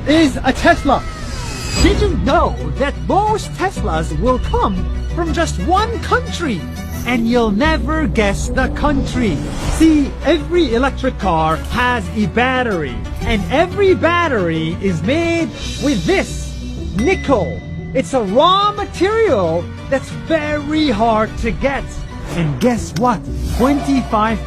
is a Tesla. Did you know that most Teslas will come from just one country? And you'll never guess the country. See, every electric car has a battery. And every battery is made with this, nickel. It's a raw material that's very hard to get. And guess what? 25%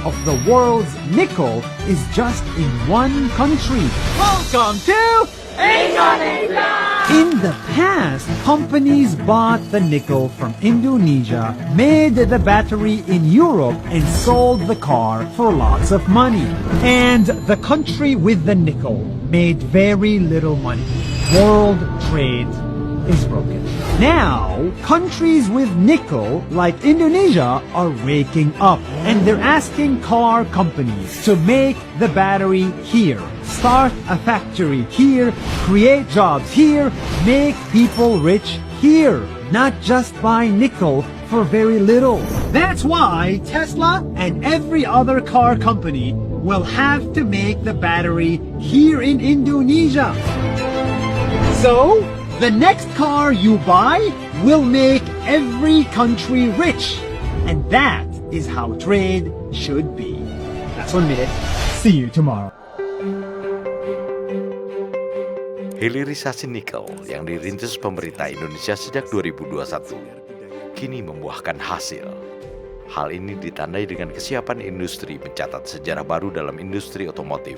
of the world's nickel is just in one country. Welcome to Indonesia! In the past, companies bought the nickel from Indonesia, made the battery in Europe, and sold the car for lots of money. And the country with the nickel made very little money. World trade is broken. Now, countries with nickel, like Indonesia, are waking up, and they're asking car companies to make the battery here, start a factory here, create jobs here, make people rich here, not just buy nickel for very little. That's why Tesla and every other car company will have to make the battery here in Indonesia. So, the next car you buy will make every country rich. And that is how trade should be. That's 1 minute. See you tomorrow. Hilirisasi nikel yang dirintis pemerintah Indonesia sejak 2021 kini membuahkan hasil. Hal ini ditandai dengan kesiapan industri mencatat sejarah baru dalam industri otomotif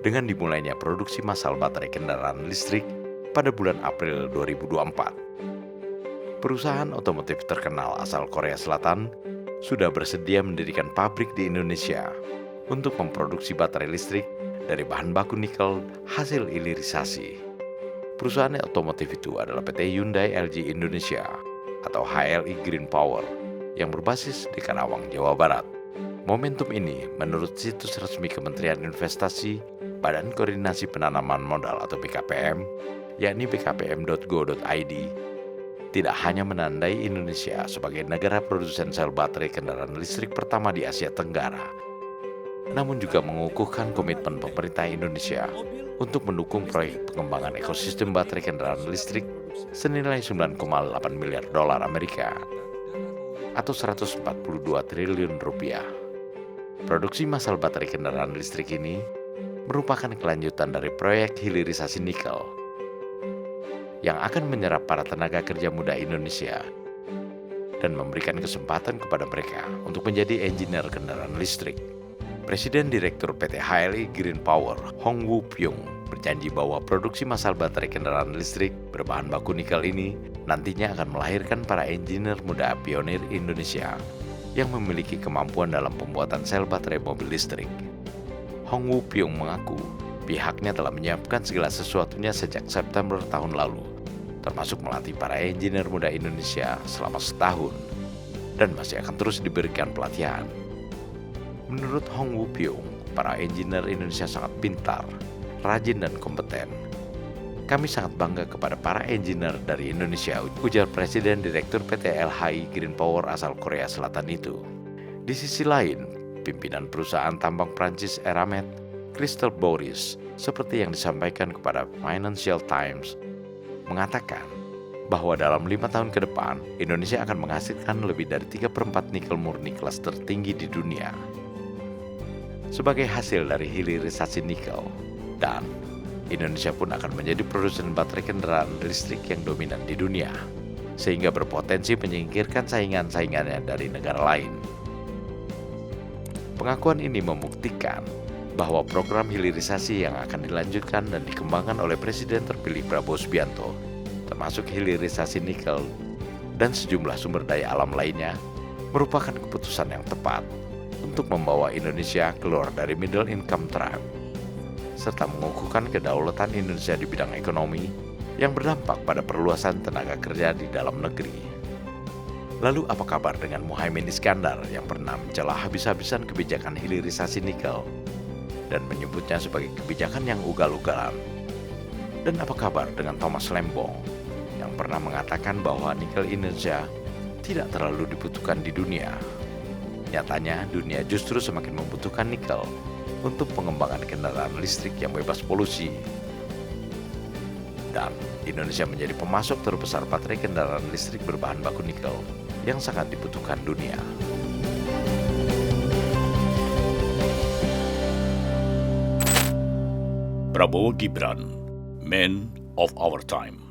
dengan dimulainya produksi massal baterai kendaraan listrik pada bulan April 2024. Perusahaan otomotif terkenal asal Korea Selatan sudah bersedia mendirikan pabrik di Indonesia untuk memproduksi baterai listrik dari bahan baku nikel hasil hilirisasi. Perusahaan otomotif itu adalah PT Hyundai LG Indonesia atau HLI Green Power yang berbasis di Karawang, Jawa Barat. Momentum ini menurut situs resmi Kementerian Investasi, Badan Koordinasi Penanaman Modal atau BKPM, yakni bkpm.go.id, tidak hanya menandai Indonesia sebagai negara produsen sel baterai kendaraan listrik pertama di Asia Tenggara, namun juga mengukuhkan komitmen pemerintah Indonesia untuk mendukung proyek pengembangan ekosistem baterai kendaraan listrik senilai 9,8 miliar dolar Amerika atau 142 triliun rupiah. Produksi massal baterai kendaraan listrik ini merupakan kelanjutan dari proyek hilirisasi nikel yang akan menyerap para tenaga kerja muda Indonesia dan memberikan kesempatan kepada mereka untuk menjadi engineer kendaraan listrik. Presiden Direktur PT HLI Green Power, Hong Woo Pyong, berjanji bahwa produksi massal baterai kendaraan listrik berbahan baku nikel ini nantinya akan melahirkan para engineer muda pionir Indonesia yang memiliki kemampuan dalam pembuatan sel baterai mobil listrik. Hong Woo Pyong mengaku pihaknya telah menyiapkan segala sesuatunya sejak September tahun lalu, termasuk melatih para engineer muda Indonesia selama setahun dan masih akan terus diberikan pelatihan. Menurut Hong Woo Pyong, para engineer Indonesia sangat pintar, rajin dan kompeten. Kami sangat bangga kepada para engineer dari Indonesia, ujar Presiden Direktur PT LHI Green Power asal Korea Selatan itu. Di sisi lain, pimpinan perusahaan tambang Prancis Eramet, Crystal Boris, seperti yang disampaikan kepada Financial Times, mengatakan bahwa dalam 5 tahun ke depan, Indonesia akan menghasilkan lebih dari 3/4 nikel murni kelas tertinggi di dunia. Sebagai hasil dari hilirisasi nikel, dan Indonesia pun akan menjadi produsen baterai kendaraan listrik yang dominan di dunia, sehingga berpotensi menyingkirkan saingan-saingannya dari negara lain. Pengakuan ini membuktikan bahwa program hilirisasi yang akan dilanjutkan dan dikembangkan oleh Presiden terpilih Prabowo Subianto, termasuk hilirisasi nikel dan sejumlah sumber daya alam lainnya, merupakan keputusan yang tepat untuk membawa Indonesia keluar dari middle income trap, serta mengukuhkan kedaulatan Indonesia di bidang ekonomi yang berdampak pada perluasan tenaga kerja di dalam negeri. Lalu apa kabar dengan Muhaimin Iskandar yang pernah mencela habis-habisan kebijakan hilirisasi nikel dan menyebutnya sebagai kebijakan yang ugal-ugalan? Dan apa kabar dengan Thomas Lembong yang pernah mengatakan bahwa nikel Indonesia tidak terlalu dibutuhkan di dunia? Nyatanya dunia justru semakin membutuhkan nikel untuk pengembangan kendaraan listrik yang bebas polusi. benar, Indonesia menjadi pemasok terbesar baterai kendaraan listrik berbahan baku nikel yang sangat dibutuhkan dunia. Prabowo Gibran, Man of Our Time.